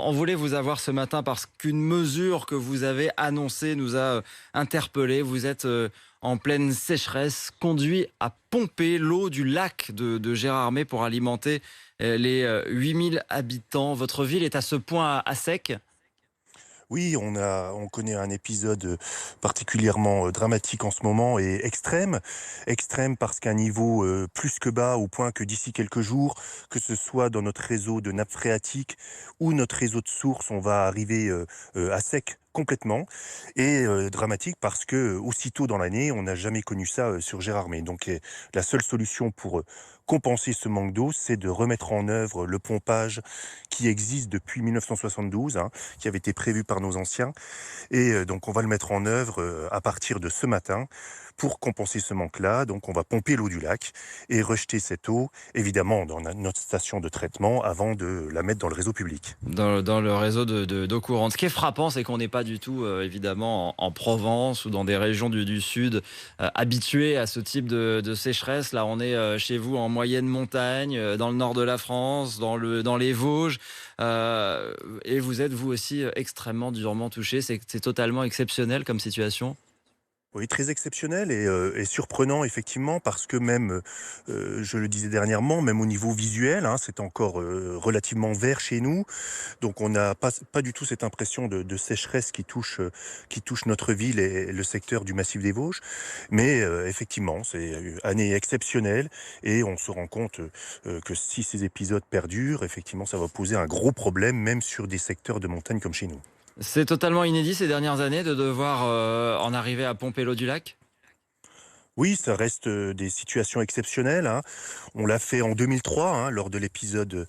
On voulait vous avoir ce matin parce qu'une mesure que vous avez annoncée nous a interpellés. Vous êtes en pleine sécheresse, conduit à pomper l'eau du lac de Gérardmer pour alimenter les 8000 habitants. Votre ville est à ce point à sec. Oui, on connaît un épisode particulièrement dramatique en ce moment et extrême. Extrême parce qu'un niveau plus que bas, au point que d'ici quelques jours, que ce soit dans notre réseau de nappe phréatique ou notre réseau de sources, on va arriver à sec complètement. Et dramatique parce que aussitôt dans l'année, on n'a jamais connu ça sur Gérardmer. Donc la seule solution pour compenser ce manque d'eau, c'est de remettre en œuvre le pompage qui existe depuis 1972, hein, qui avait été prévu par nos anciens. Et donc on va le mettre en œuvre à partir de ce matin pour compenser ce manque-là. Donc on va pomper l'eau du lac et rejeter cette eau, évidemment, dans notre station de traitement avant de la mettre dans le réseau public. Dans le réseau d'eau courante. Ce qui est frappant, c'est qu'on n'est pas du tout, évidemment, en Provence ou dans des régions du Sud habituées à ce type de sécheresse. Là, on est chez vous en moyenne montagne, dans le nord de la France, dans les Vosges. Et vous êtes, vous aussi, extrêmement durement touché. C'est totalement exceptionnel comme situation. Oui, très exceptionnel et surprenant effectivement parce que même, je le disais dernièrement, même au niveau visuel, hein, c'est encore relativement vert chez nous. Donc on n'a pas du tout cette impression de sécheresse qui touche notre ville et le secteur du massif des Vosges. Mais effectivement, c'est une année exceptionnelle et on se rend compte que si ces épisodes perdurent, effectivement, ça va poser un gros problème même sur des secteurs de montagne comme chez nous. C'est totalement inédit ces dernières années de devoir en arriver à pomper l'eau du lac. Oui, ça reste des situations exceptionnelles, hein. On l'a fait en 2003, hein, lors de l'épisode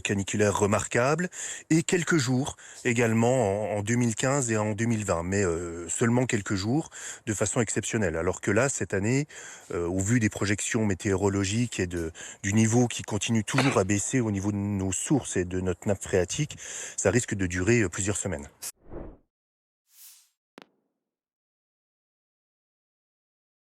caniculaire remarquable, et quelques jours également en 2015 et en 2020, mais seulement quelques jours de façon exceptionnelle. Alors que là, cette année, au vu des projections météorologiques et du niveau qui continue toujours à baisser au niveau de nos sources et de notre nappe phréatique, ça risque de durer plusieurs semaines.